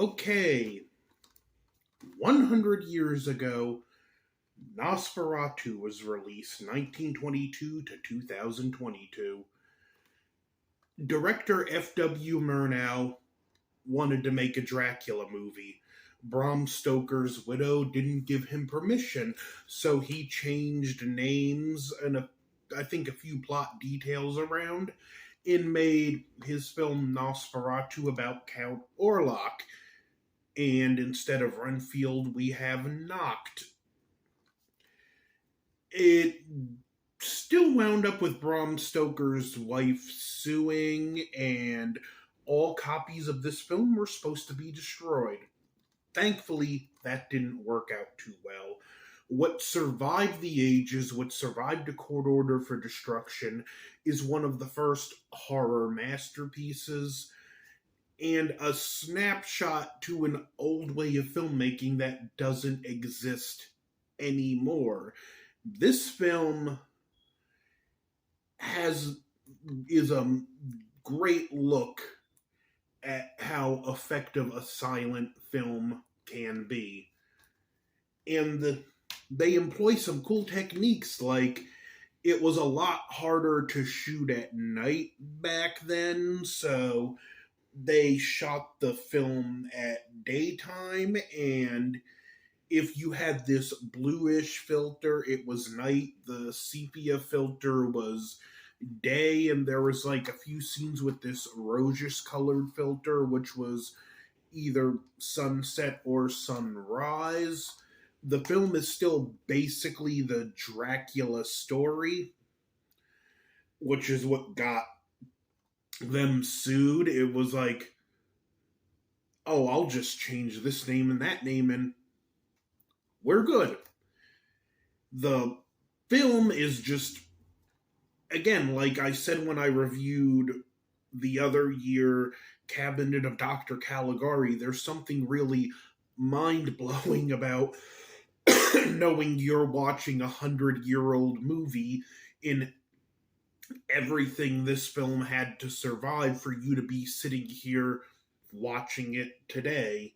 Okay, 100 years ago, Nosferatu was released 1922 to 2022. Director FWmurnau wanted to make a Dracula movie. Bram Stoker's widow didn't give him permission, so he changed names and I think a few plot details around and made his film Nosferatu about Count Orlok. And instead of Renfield, we have Knocked. It still wound up with Bram Stoker's wife suing, and all copies of this film were supposed to be destroyed. Thankfully, that didn't work out too well. What survived the ages, what survived a court order for destruction, is one of the first horror masterpieces and a snapshot to an old way of filmmaking that doesn't exist anymore. This film is a great look at how effective a silent film can be. And they employ some cool techniques, like it was a lot harder to shoot at night back then, so they shot the film at daytime, and if you had this bluish filter, it was night. The sepia filter was day, and there was like a few scenes with this rosish colored filter, which was either sunset or sunrise. The film is still basically the Dracula story, which is what got them sued. It was like, oh, I'll just change this name and that name and we're good. The film is just, again, like I said when I reviewed the other year Cabinet of Dr. Caligari, there's something really mind-blowing about knowing you're watching 100-year-old movie in everything this film had to survive for you to be sitting here watching it today.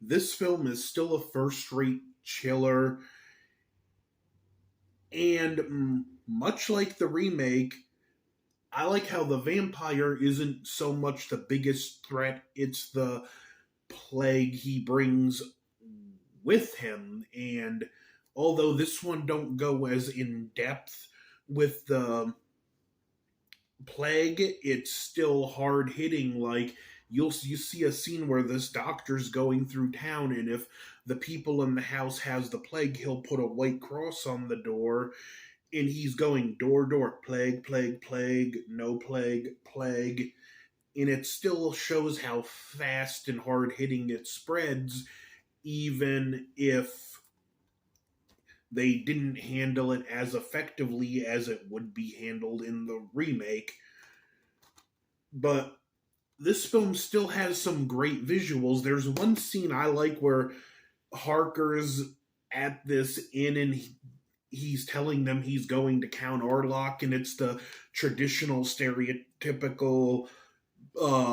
This film is still a first-rate chiller, and much like the remake, I like how the vampire isn't so much the biggest threat, it's the plague he brings with him. And although this one don't go as in depth with the plague, it's still hard hitting. Like you see a scene where this doctor's going through town, and if the people in the house has the plague, he'll put a white cross on the door, and he's going door to door, plague, plague, plague, no plague, plague. And it still shows how fast and hard hitting it spreads, even if they didn't handle it as effectively as it would be handled in the remake. But this film still has some great visuals. There's one scene I like where Harker's at this inn and he's telling them he's going to Count Orlok, and it's the traditional stereotypical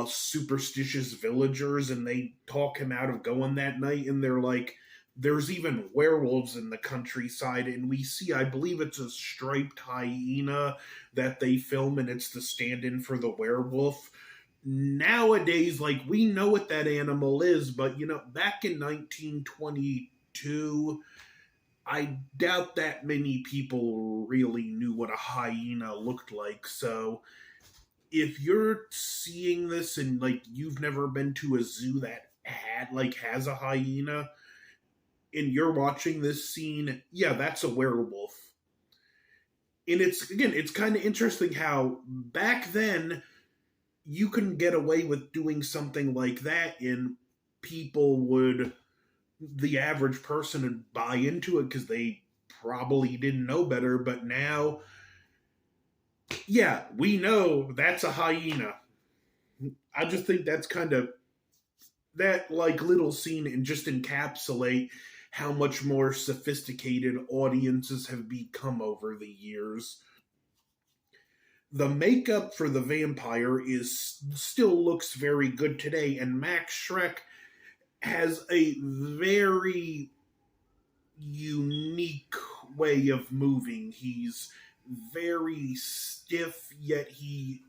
superstitious villagers, and they talk him out of going that night, and they're like, there's even werewolves in the countryside, and we see, I believe it's a striped hyena that they film, and it's the stand-in for the werewolf. Nowadays, like, we know what that animal is, but, back in 1922, I doubt that many people really knew what a hyena looked like. So if you're seeing this and like you've never been to a zoo that has a hyena and you're watching this scene, yeah, that's a werewolf. And it's kind of interesting how back then you couldn't get away with doing something like that, and the average person would buy into it because they probably didn't know better. But now, yeah, we know that's a hyena. I just think that's kind of, that like little scene and just encapsulate how much more sophisticated audiences have become over the years. The makeup for the vampire still looks very good today, and Max Schreck has a very unique way of moving. He's very stiff, yet he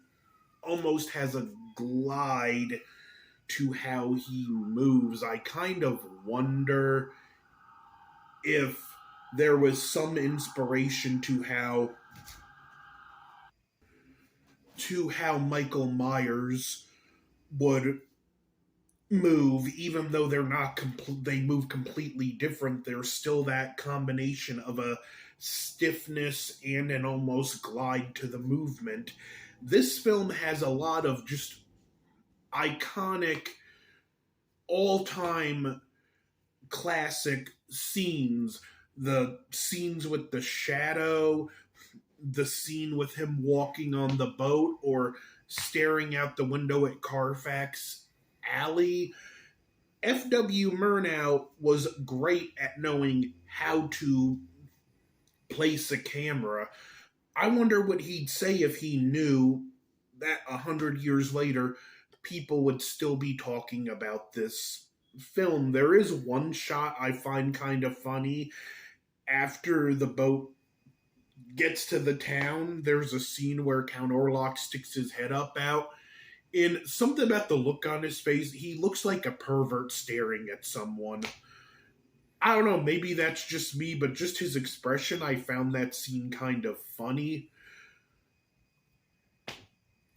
almost has a glide to how he moves. I kind of wonder if there was some inspiration to how Michael Myers would move, even though they're not they move completely different. There's still that combination of a stiffness and an almost glide to the movement. This film has a lot of just iconic, all-time classic scenes. The scenes with the shadow, the scene with him walking on the boat or staring out the window at Carfax Alley. FWmurnau was great at knowing how to place a camera. I wonder what he'd say if he knew that 100 years later people would still be talking about this film. There is one shot I find kind of funny. After the boat gets to the town, there's a scene where Count Orlok sticks his head up out. And something about the look on his face, he looks like a pervert staring at someone. I don't know, maybe that's just me, but just his expression, I found that scene kind of funny.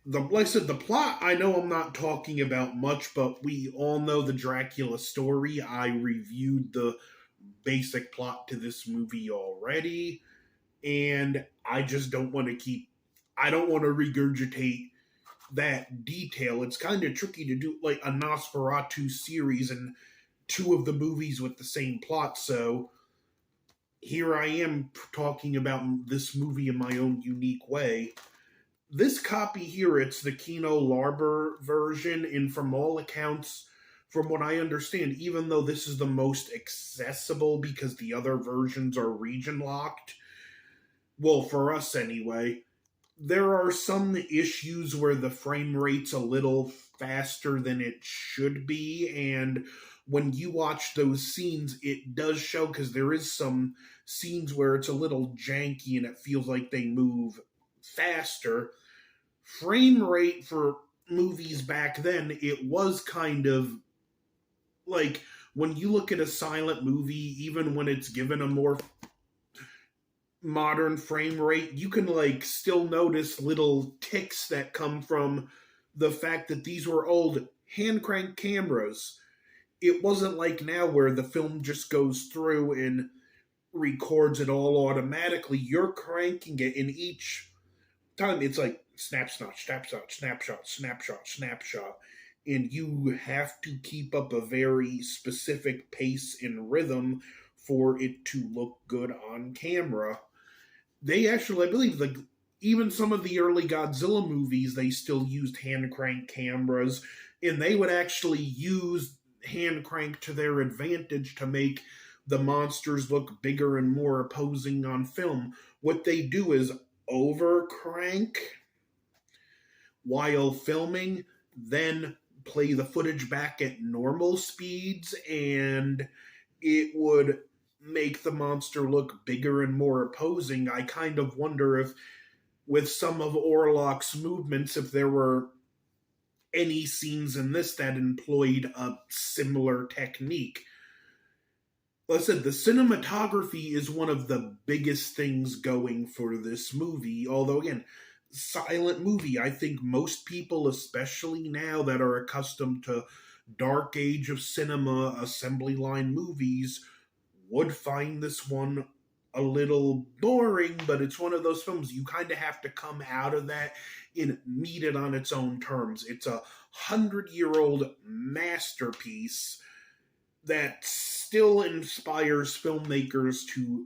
Like I said, the plot, I know I'm not talking about much, but we all know the Dracula story. I reviewed the basic plot to this movie already, and I just don't want to I don't want to regurgitate that detail. It's kind of tricky to do like a Nosferatu series and two of the movies with the same plot, so here I am talking about this movie in my own unique way. This copy here, it's the Kino Larber version, and from all accounts, from what I understand, even though this is the most accessible because the other versions are region locked, well, for us anyway, there are some issues where the frame rate's a little faster than it should be, and when you watch those scenes, it does show because there is some scenes where it's a little janky and it feels like they move faster. Frame rate for movies back then, it was kind of like when you look at a silent movie, even when it's given a more modern frame rate, you can like still notice little ticks that come from the fact that these were old hand crank cameras. It wasn't like now where the film just goes through and records it all automatically. You're cranking it in each time. It's like snapshot, snapshot, snapshot, snapshot, snapshot. And you have to keep up a very specific pace and rhythm for it to look good on camera. They actually, I believe, like even some of the early Godzilla movies, they still used hand crank cameras, and they would actually use hand crank to their advantage to make the monsters look bigger and more opposing on film. What they do is over crank while filming, then play the footage back at normal speeds, and it would make the monster look bigger and more opposing. I kind of wonder if, with some of Orlok's movements, if there were any scenes in this that employed a similar technique. Like I said, the cinematography is one of the biggest things going for this movie. Although, again, silent movie, I think most people, especially now that are accustomed to dark age of cinema, assembly line movies, would find this one a little boring, but it's one of those films you kind of have to come out of that and meet it on its own terms. It's a 100-year-old masterpiece that still inspires filmmakers to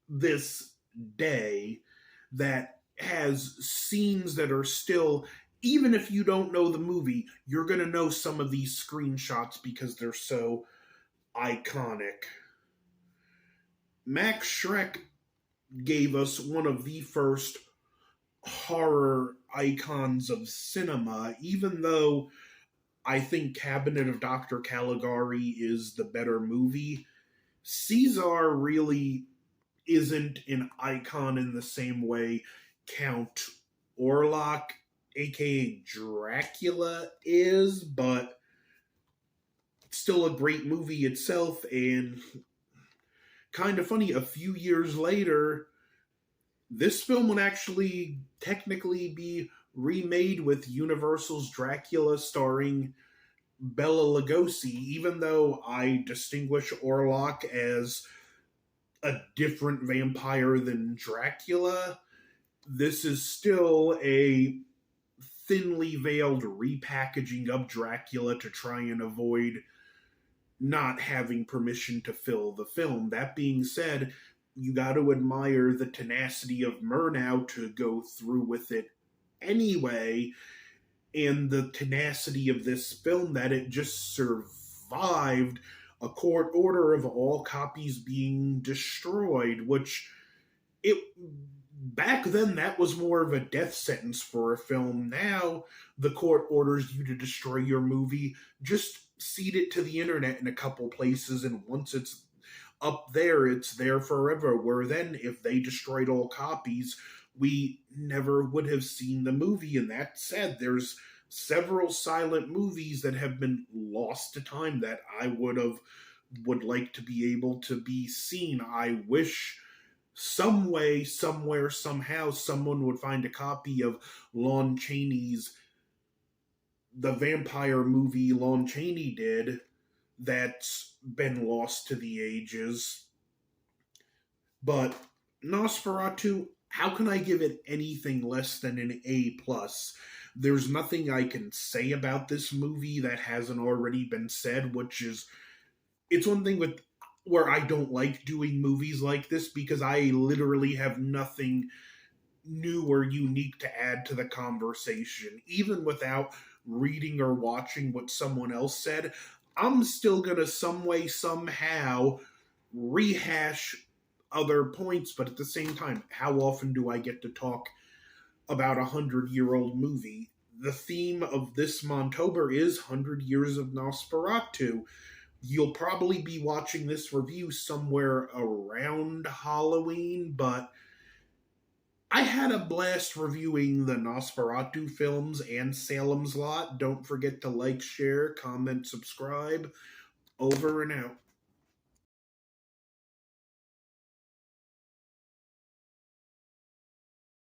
this day, that has scenes that are still, even if you don't know the movie, you're going to know some of these screenshots because they're so iconic. Max Schreck gave us one of the first horror icons of cinema, even though I think Cabinet of Dr. Caligari is the better movie. Caesar really isn't an icon in the same way Count Orlok, aka Dracula, is, but still a great movie itself. And kind of funny, a few years later, this film would actually technically be remade with Universal's Dracula starring Bela Lugosi, even though I distinguish Orlok as a different vampire than Dracula. This is still a thinly veiled repackaging of Dracula to try and avoid not having permission to fill the film. That being said, you got to admire the tenacity of Murnau to go through with it anyway, and the tenacity of this film that it just survived a court order of all copies being destroyed, which it back then that was more of a death sentence for a film. Now the court orders you to destroy your movie, just seed it to the internet in a couple places, and once it's up there, it's there forever. Where then, if they destroyed all copies, we never would have seen the movie. And that said, there's several silent movies that have been lost to time that I would like to be able to be seen. I wish some way, somewhere, somehow, someone would find a copy of Lon Chaney's the vampire movie Lon Chaney did that's been lost to the ages. But Nosferatu, how can I give it anything less than an A plus? There's nothing I can say about this movie that hasn't already been said, which is it's one thing with where I don't like doing movies like this because I literally have nothing new or unique to add to the conversation. Even without reading or watching what someone else said, I'm still gonna some way, somehow rehash other points, but at the same time, how often do I get to talk about 100-year-old movie? The theme of this montober is 100 Years of Nosferatu. You'll probably be watching this review somewhere around Halloween, but I had a blast reviewing the Nosferatu films and Salem's Lot. Don't forget to like, share, comment, subscribe. Over and out.